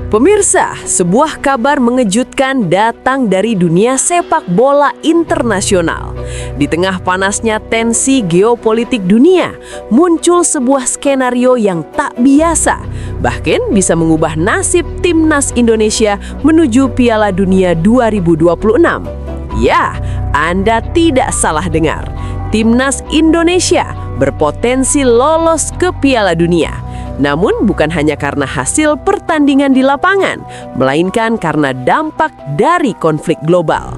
Pemirsa, sebuah kabar mengejutkan datang dari dunia sepak bola internasional. Di tengah panasnya tensi geopolitik dunia, muncul sebuah skenario yang tak biasa, bahkan bisa mengubah nasib timnas Indonesia menuju Piala Dunia 2026. Ya, Anda tidak salah dengar. Timnas Indonesia berpotensi lolos ke Piala Dunia. Namun bukan hanya karena hasil pertandingan di lapangan, melainkan karena dampak dari konflik global.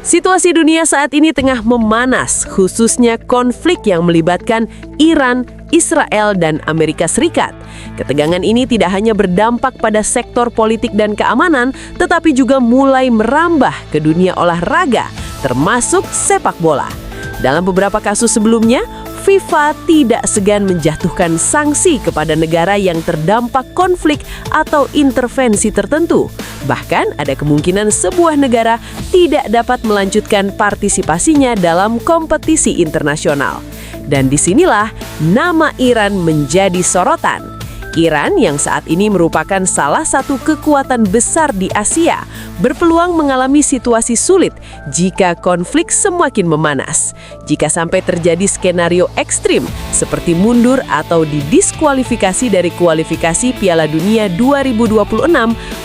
Situasi dunia saat ini tengah memanas, khususnya konflik yang melibatkan Iran, Israel, dan Amerika Serikat. Ketegangan ini tidak hanya berdampak pada sektor politik dan keamanan, tetapi juga mulai merambah ke dunia olahraga, termasuk sepak bola. Dalam beberapa kasus sebelumnya, FIFA tidak segan menjatuhkan sanksi kepada negara yang terdampak konflik atau intervensi tertentu. Bahkan ada kemungkinan sebuah negara tidak dapat melanjutkan partisipasinya dalam kompetisi internasional. Dan disinilah nama Iran menjadi sorotan. Iran yang saat ini merupakan salah satu kekuatan besar di Asia, berpeluang mengalami situasi sulit jika konflik semakin memanas. Jika sampai terjadi skenario ekstrim seperti mundur atau didiskualifikasi dari kualifikasi Piala Dunia 2026,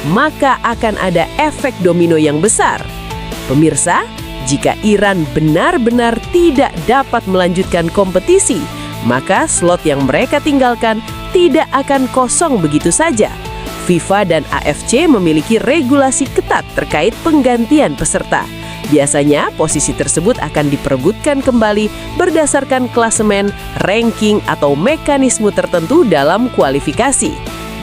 maka akan ada efek domino yang besar. Pemirsa, jika Iran benar-benar tidak dapat melanjutkan kompetisi, maka slot yang mereka tinggalkan tidak akan kosong begitu saja. FIFA dan AFC memiliki regulasi ketat terkait penggantian peserta. Biasanya, posisi tersebut akan diperebutkan kembali berdasarkan klasemen, ranking, atau mekanisme tertentu dalam kualifikasi.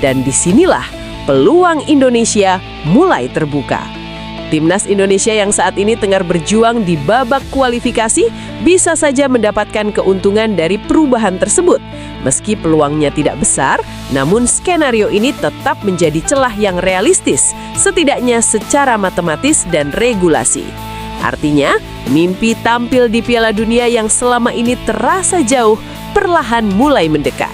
Dan disinilah peluang Indonesia mulai terbuka. Timnas Indonesia yang saat ini tengah berjuang di babak kualifikasi bisa saja mendapatkan keuntungan dari perubahan tersebut. Meski peluangnya tidak besar, namun skenario ini tetap menjadi celah yang realistis, setidaknya secara matematis dan regulasi. Artinya, mimpi tampil di Piala Dunia yang selama ini terasa jauh, perlahan mulai mendekat.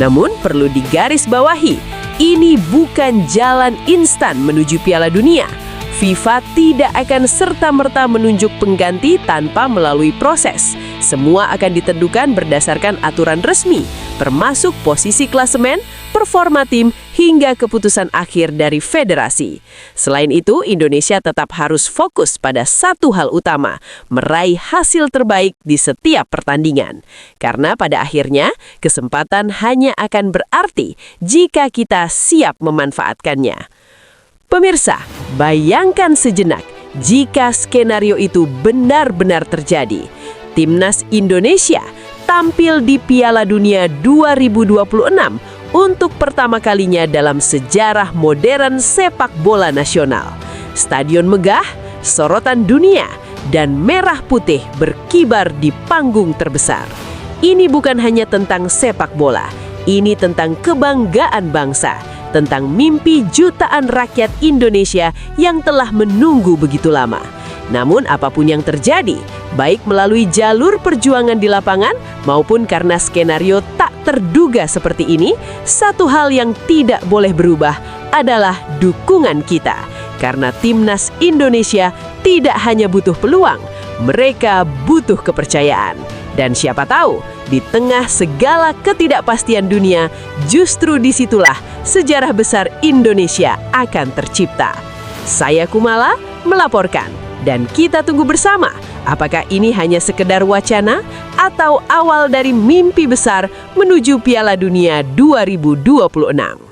Namun perlu digarisbawahi, ini bukan jalan instan menuju Piala Dunia. FIFA tidak akan serta-merta menunjuk pengganti tanpa melalui proses. Semua akan ditentukan berdasarkan aturan resmi, termasuk posisi klasemen, performa tim, hingga keputusan akhir dari federasi. Selain itu, Indonesia tetap harus fokus pada satu hal utama, meraih hasil terbaik di setiap pertandingan. Karena pada akhirnya, kesempatan hanya akan berarti jika kita siap memanfaatkannya. Pemirsa, bayangkan sejenak jika skenario itu benar-benar terjadi. Timnas Indonesia tampil di Piala Dunia 2026 untuk pertama kalinya dalam sejarah modern sepak bola nasional. Stadion megah, sorotan dunia, dan merah putih berkibar di panggung terbesar. Ini bukan hanya tentang sepak bola, ini tentang kebanggaan bangsa, tentang mimpi jutaan rakyat Indonesia yang telah menunggu begitu lama. Namun apapun yang terjadi, baik melalui jalur perjuangan di lapangan maupun karena skenario tak terduga seperti ini, satu hal yang tidak boleh berubah adalah dukungan kita. Karena timnas Indonesia tidak hanya butuh peluang, mereka butuh kepercayaan. Dan siapa tahu, di tengah segala ketidakpastian dunia, justru disitulah sejarah besar Indonesia akan tercipta. Saya Kumala melaporkan, dan kita tunggu bersama apakah ini hanya sekedar wacana atau awal dari mimpi besar menuju Piala Dunia 2026.